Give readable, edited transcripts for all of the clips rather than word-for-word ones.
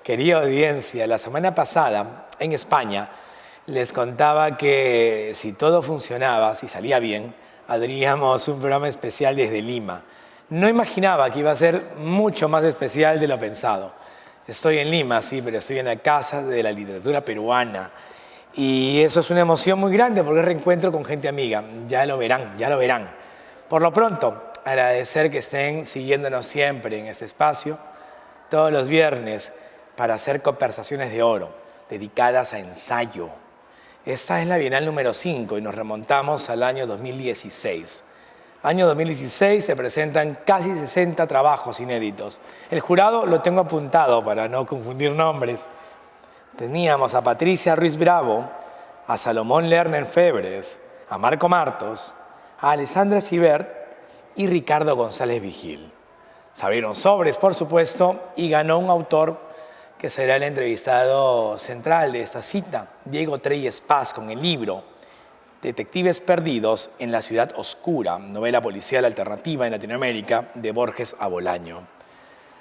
Querida audiencia, la semana pasada en España les contaba que si todo funcionaba, si salía bien, haríamos un programa especial desde Lima. No imaginaba que iba a ser mucho más especial de lo pensado. Estoy en Lima, sí, pero estoy en la Casa de la Literatura Peruana. Y eso es una emoción muy grande porque es reencuentro con gente amiga. Ya lo verán, ya lo verán. Por lo pronto, agradecer que estén siguiéndonos siempre en este espacio, todos los viernes, para hacer conversaciones de oro, dedicadas a ensayo. Esta es la Bienal número 5 y nos remontamos al año 2016. Año 2016 se presentan casi 60 trabajos inéditos. El jurado lo tengo apuntado para no confundir nombres. Teníamos a Patricia Ruiz Bravo, a Salomón Lerner Febres, a Marco Martos, a Alessandra Chivert y Ricardo González Vigil. Se abrieron sobres, por supuesto, y ganó un autor que será el entrevistado central de esta cita, Diego Treyes Paz, con el libro Detectives Perdidos en la Ciudad Oscura, novela policial alternativa en Latinoamérica, de Borges a Bolaño.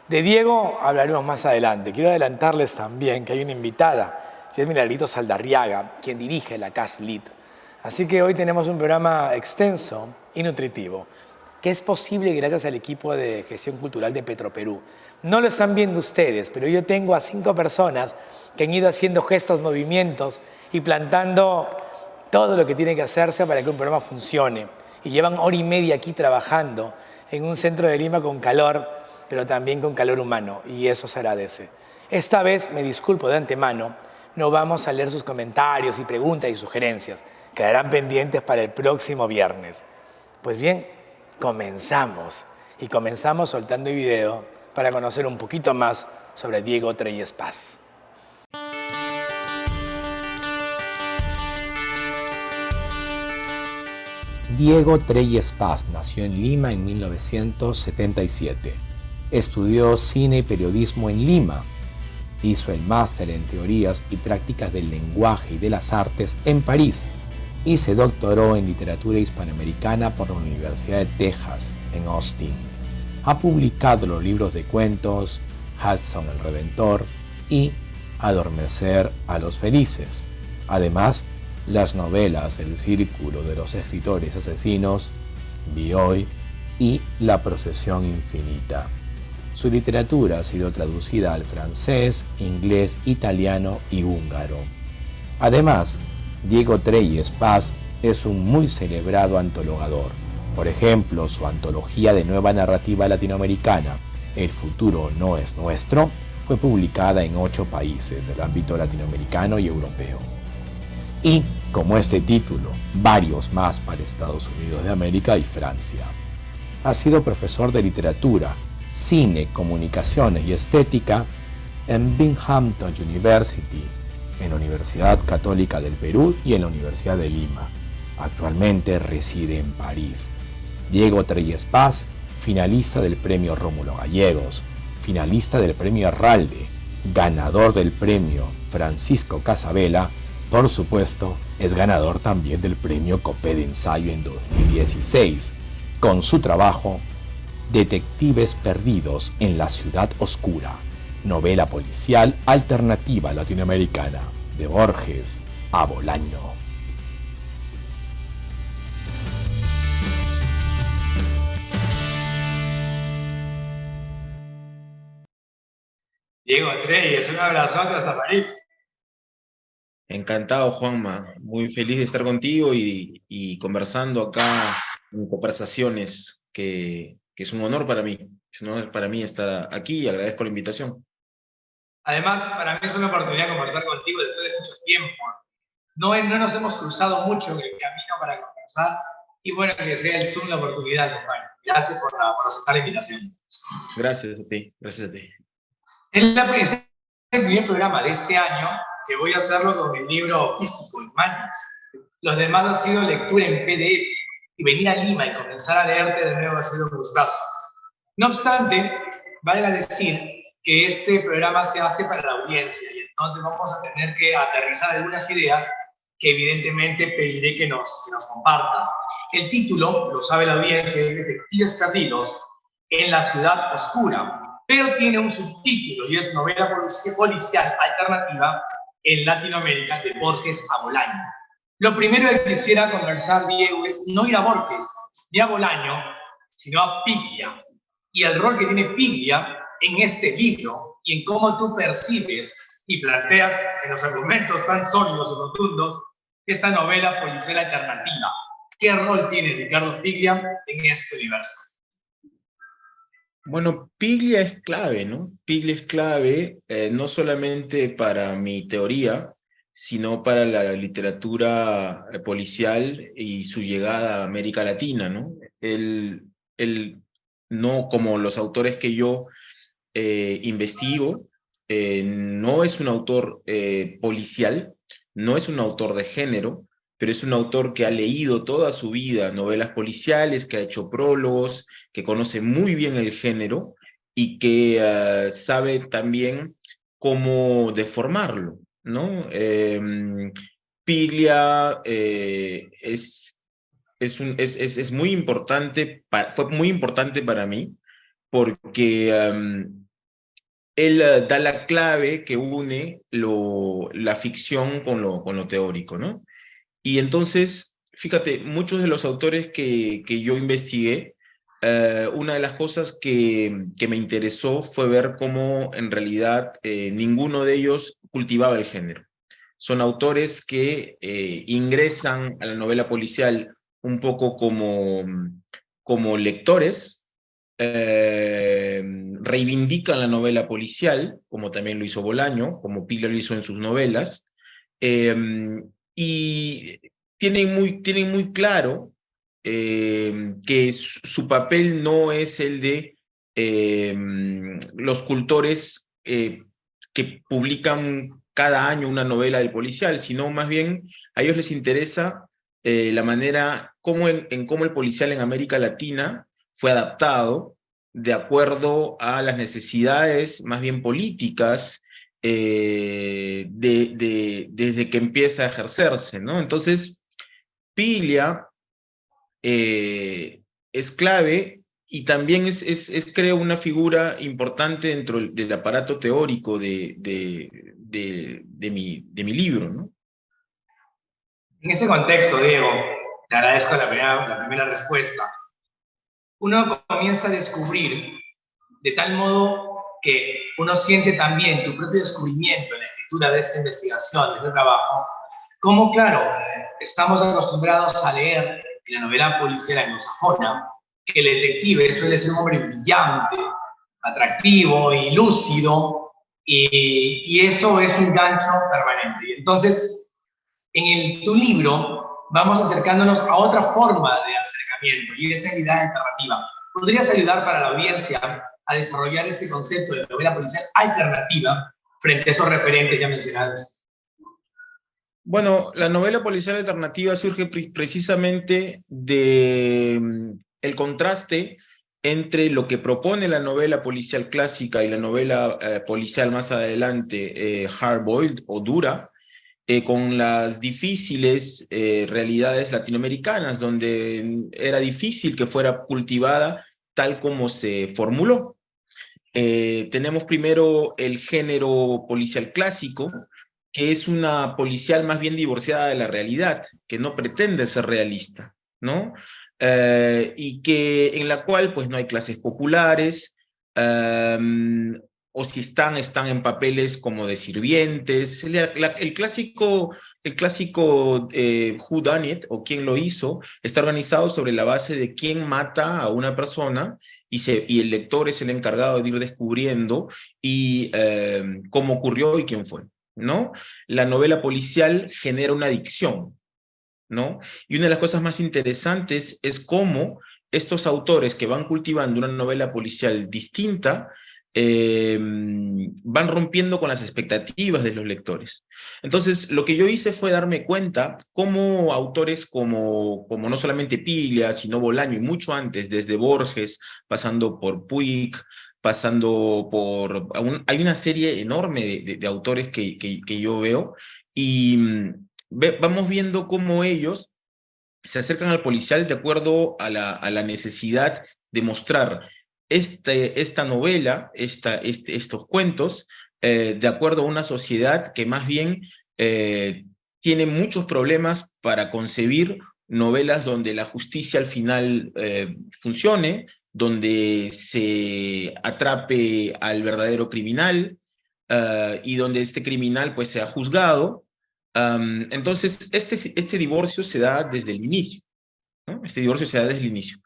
De Diego hablaremos más adelante. Quiero adelantarles también que hay una invitada, es Milagritos Saldarriaga, quien dirige la CAS Lit. Así que hoy tenemos un programa extenso y nutritivo, que es posible gracias al equipo de gestión cultural de Petroperú. No lo están viendo ustedes, pero yo tengo a 5 personas que han ido haciendo gestos, movimientos y plantando todo lo que tiene que hacerse para que un programa funcione. Y llevan hora y media aquí trabajando en un centro de Lima con calor, pero también con calor humano, y eso se agradece. Esta vez, me disculpo de antemano, no vamos a leer sus comentarios y preguntas y sugerencias. Quedarán pendientes para el próximo viernes. Pues bien, comenzamos. Y comenzamos soltando el video para conocer un poquito más sobre Diego Treyes Paz. Diego Treyes Paz nació en Lima en 1977. Estudió cine y periodismo en Lima. Hizo el máster en teorías y prácticas del lenguaje y de las artes en París y se doctoró en literatura hispanoamericana por la Universidad de Texas, en Austin. Ha publicado los libros de cuentos Hudson el Redentor y Adormecer a los Felices. Además, las novelas El Círculo de los Escritores Asesinos, Bioy y La Procesión Infinita. Su literatura ha sido traducida al francés, inglés, italiano y húngaro. Además, Diego Treyes Paz es un muy celebrado antologador. Por ejemplo, su antología de nueva narrativa latinoamericana, El futuro no es nuestro, fue publicada en 8 países del ámbito latinoamericano y europeo. Y, como este título, varios más para Estados Unidos de América y Francia. Ha sido profesor de literatura, cine, comunicaciones y estética en Binghamton University, en la Universidad Católica del Perú y en la Universidad de Lima. Actualmente reside en París. Diego Treyes Paz, finalista del Premio Rómulo Gallegos, finalista del Premio Arralde, ganador del Premio Francisco Casabella. Por supuesto, es ganador también del Premio Copé de Ensayo en 2016, con su trabajo Detectives Perdidos en la Ciudad Oscura, novela policial alternativa latinoamericana, de Borges a Bolaño. Diego Treyes, un abrazote hasta París. Encantado, Juanma. Muy feliz de estar contigo y conversando acá en conversaciones, que es un honor para mí. Es un honor para mí estar aquí y agradezco la invitación. Además, para mí es una oportunidad de conversar contigo después de mucho tiempo. No nos hemos cruzado mucho en el camino para conversar y bueno, que sea el Zoom la oportunidad, compadre. Gracias por aceptar la invitación. Gracias a ti, gracias a ti. Es el primer programa de este año que voy a hacerlo con el libro físico, en mano. Los demás ha sido lectura en PDF y venir a Lima y comenzar a leerte de nuevo ha sido un gustazo. No obstante, valga decir que este programa se hace para la audiencia y entonces vamos a tener que aterrizar algunas ideas que evidentemente pediré que nos compartas. El título, lo sabe la audiencia, es Detectives Perdidos en la Ciudad Oscura, pero tiene un subtítulo y es novela policial alternativa en Latinoamérica de Borges a Bolaño. Lo primero que quisiera conversar, Diego, es no ir a Borges ni a Bolaño, sino a Piglia, y el rol que tiene Piglia en este libro y en cómo tú percibes y planteas en los argumentos tan sólidos y rotundos esta novela policial alternativa. ¿Qué rol tiene Ricardo Piglia en este universo? Bueno, Piglia es clave, ¿no? Piglia es clave no solamente para mi teoría, sino para la literatura policial y su llegada a América Latina, ¿no? Él no como los autores que yo investigo, no es un autor policial, no es un autor de género, pero es un autor que ha leído toda su vida novelas policiales, que ha hecho prólogos, que conoce muy bien el género y que sabe también cómo deformarlo, ¿no? Piglia es muy importante, fue muy importante para mí porque él da la clave que une la ficción con lo teórico, ¿no? Y entonces, fíjate, muchos de los autores que yo investigué, una de las cosas que me interesó fue ver cómo en realidad ninguno de ellos cultivaba el género. Son autores que ingresan a la novela policial un poco como lectores, reivindican la novela policial, como también lo hizo Bolaño, como Piglia lo hizo en sus novelas, eh, y tienen muy claro que su papel no es el de los cultores que publican cada año una novela del policial, sino más bien a ellos les interesa la manera, en cómo el policial en América Latina fue adaptado de acuerdo a las necesidades más bien políticas desde que empieza a ejercerse, ¿no? Entonces, Piglia es clave y también creo, una figura importante dentro del aparato teórico de mi libro, ¿no? En ese contexto, Diego, te agradezco la primera respuesta. Uno comienza a descubrir de tal modo que uno siente también tu propio descubrimiento en la escritura de esta investigación, de este trabajo, como claro, estamos acostumbrados a leer en la novela policial anglosajona que el detective suele ser un hombre brillante, atractivo y lúcido, y eso es un gancho permanente. Y entonces, tu libro vamos acercándonos a otra forma de acercamiento y esa es la idea alternativa. ¿Podrías ayudar para la audiencia a desarrollar este concepto de novela policial alternativa frente a esos referentes ya mencionados? Bueno, la novela policial alternativa surge precisamente de el contraste entre lo que propone la novela policial clásica y la novela policial más adelante, hard-boiled o dura, con las difíciles realidades latinoamericanas, donde era difícil que fuera cultivada tal como se formuló. Tenemos primero el género policial clásico, que es una policial más bien divorciada de la realidad, que no pretende ser realista, ¿no? Y en la cual pues no hay clases populares, o si están en papeles como de sirvientes. El clásico Who Done It, o quién lo hizo, está organizado sobre la base de quién mata a una persona y el lector es el encargado de ir descubriendo cómo ocurrió y quién fue, ¿no? La novela policial genera una adicción, ¿no? Y una de las cosas más interesantes es cómo estos autores que van cultivando una novela policial distinta van rompiendo con las expectativas de los lectores. Entonces, lo que yo hice fue darme cuenta cómo autores como no solamente Piglia, sino Bolaño, y mucho antes, desde Borges, pasando por Puig, pasando por... hay una serie enorme de autores que yo veo, y vamos viendo cómo ellos se acercan al policial de acuerdo a la necesidad de mostrar esta novela, estos cuentos, de acuerdo a una sociedad que más bien tiene muchos problemas para concebir novelas donde la justicia al final funcione, donde se atrape al verdadero criminal y donde este criminal pues sea juzgado. Entonces, este divorcio se da desde el inicio, ¿no? Este divorcio se da desde el inicio.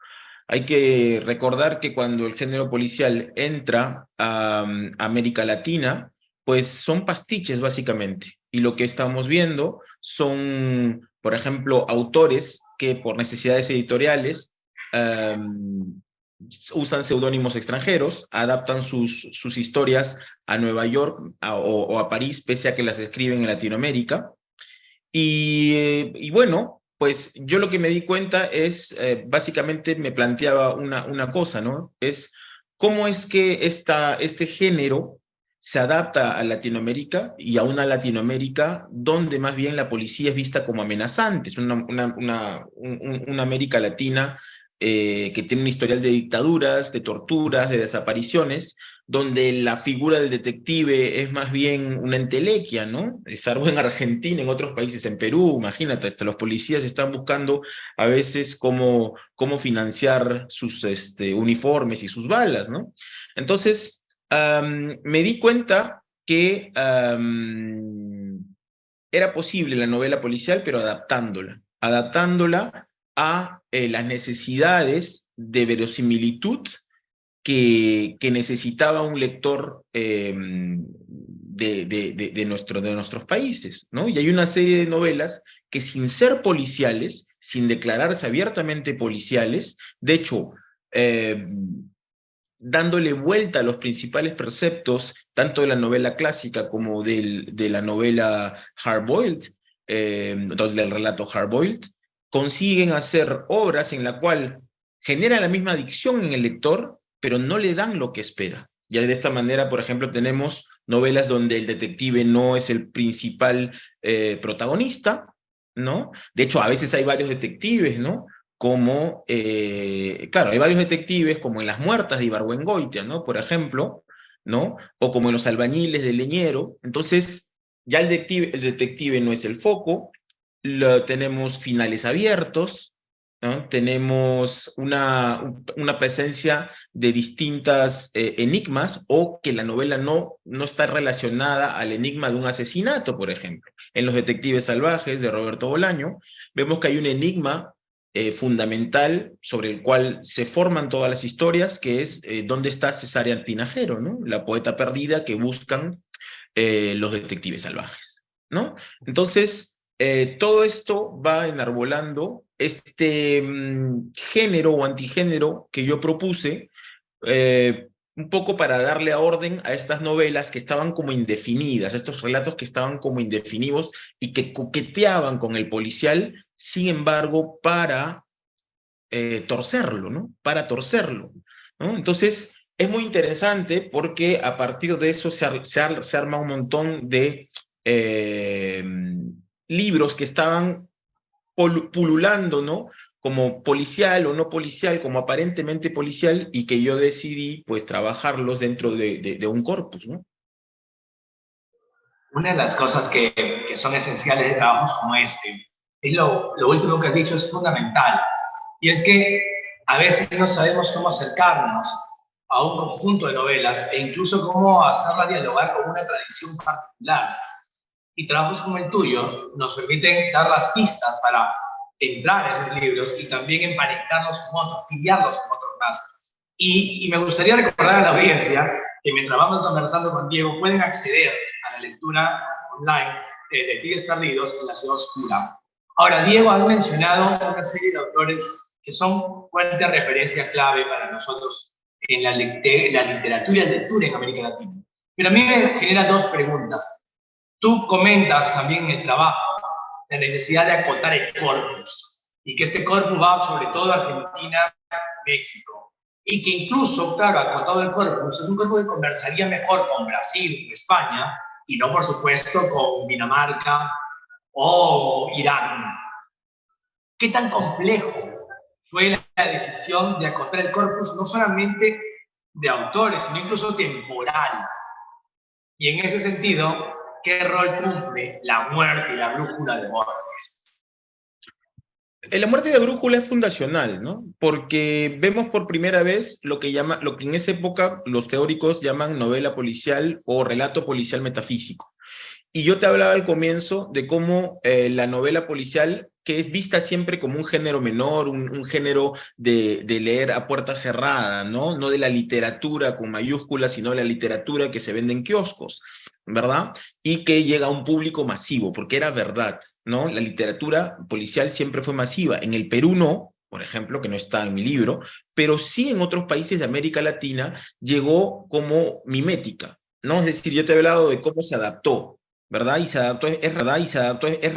Hay que recordar que cuando el género policial entra a América Latina, pues son pastiches básicamente. Y lo que estamos viendo son, por ejemplo, autores que por necesidades editoriales usan seudónimos extranjeros, adaptan sus historias a Nueva York o a París, pese a que las escriben en Latinoamérica. Y bueno, pues yo lo que me di cuenta es, básicamente me planteaba una cosa, ¿no? Es cómo es que este género se adapta a Latinoamérica y a una Latinoamérica donde más bien la policía es vista como amenazante. Es una América Latina que tiene un historial de dictaduras, de torturas, de desapariciones, donde la figura del detective es más bien una entelequia, ¿no? Salvo en Argentina, en otros países, en Perú, imagínate, hasta los policías están buscando a veces cómo financiar sus uniformes y sus balas, ¿no? Entonces, me di cuenta que era posible la novela policial, pero adaptándola a las necesidades de verosimilitud que necesitaba un lector de nuestros países, ¿no? Y hay una serie de novelas que sin ser policiales, sin declararse abiertamente policiales, de hecho, dándole vuelta a los principales preceptos, tanto de la novela clásica como de la novela hardboiled, del relato hardboiled, consiguen hacer obras en la cual generan la misma adicción en el lector, pero no le dan lo que espera. Ya de esta manera, por ejemplo, tenemos novelas donde el detective no es el principal protagonista, ¿no? De hecho, a veces hay varios detectives, ¿no? Como, claro, hay varios detectives, como en Las Muertas de Ibargüengoitia, ¿no? Por ejemplo, ¿no? O como en Los Albañiles de Leñero. Entonces, ya el detective no es el foco, tenemos finales abiertos, ¿no? Tenemos una presencia de distintas enigmas, o que la novela no está relacionada al enigma de un asesinato, por ejemplo. En Los Detectives Salvajes de Roberto Bolaño, vemos que hay un enigma fundamental sobre el cual se forman todas las historias, que es ¿dónde está Cesárea Tinajero, ¿no? La poeta perdida que buscan los detectives salvajes, ¿no? Entonces, todo esto va enarbolando este género o antigénero que yo propuse, un poco para darle orden a estas novelas que estaban como indefinidas, estos relatos que estaban como indefinidos y que coqueteaban con el policial, sin embargo, para torcerlo, ¿no? Para torcerlo, ¿no? Entonces, es muy interesante porque a partir de eso se arma un montón de libros que estaban pululando, ¿no? Como policial o no policial, como aparentemente policial, y que yo decidí, pues, trabajarlos dentro de un corpus, ¿no? Una de las cosas que son esenciales de trabajos como este es lo último que has dicho, es fundamental. Y es que a veces no sabemos cómo acercarnos a un conjunto de novelas e incluso cómo hacerla dialogar con una tradición particular. Y trabajos como el tuyo nos permiten dar las pistas para entrar a esos libros y también emparentarlos con otros, filiarlos con otros más. Y me gustaría recordar a la audiencia que mientras vamos conversando con Diego pueden acceder a la lectura online de Detectives Perdidos en la Ciudad Oscura. Ahora, Diego ha mencionado una serie de autores que son fuentes de referencia clave para nosotros en la literatura y la lectura en América Latina. Pero a mí me genera dos preguntas. Tú comentas también en el trabajo la necesidad de acotar el corpus y que este corpus va sobre todo a Argentina, México, y que incluso, claro, acotado el corpus, es un corpus que conversaría mejor con Brasil, con España, y no, por supuesto, con Dinamarca o Irán. ¿Qué tan complejo fue la decisión de acotar el corpus, no solamente de autores, sino incluso temporal. Y en ese sentido, ¿qué rol cumple La muerte y la brújula de Borges? La muerte de brújula es fundacional, ¿no? Porque vemos por primera vez lo que en esa época los teóricos llaman novela policial o relato policial metafísico. Y yo te hablaba al comienzo de cómo la novela policial, que es vista siempre como un género menor, un género de leer a puerta cerrada, ¿no? No de la literatura con mayúsculas, sino de la literatura que se vende en kioscos, ¿verdad? Y que llega a un público masivo, porque era verdad, ¿no? La literatura policial siempre fue masiva. En el Perú no, por ejemplo, que no está en mi libro, pero sí en otros países de América Latina llegó como mimética, ¿no? Es decir, yo te he hablado de cómo se adaptó, ¿verdad? Y se adaptó, es verdad, y se adaptó, es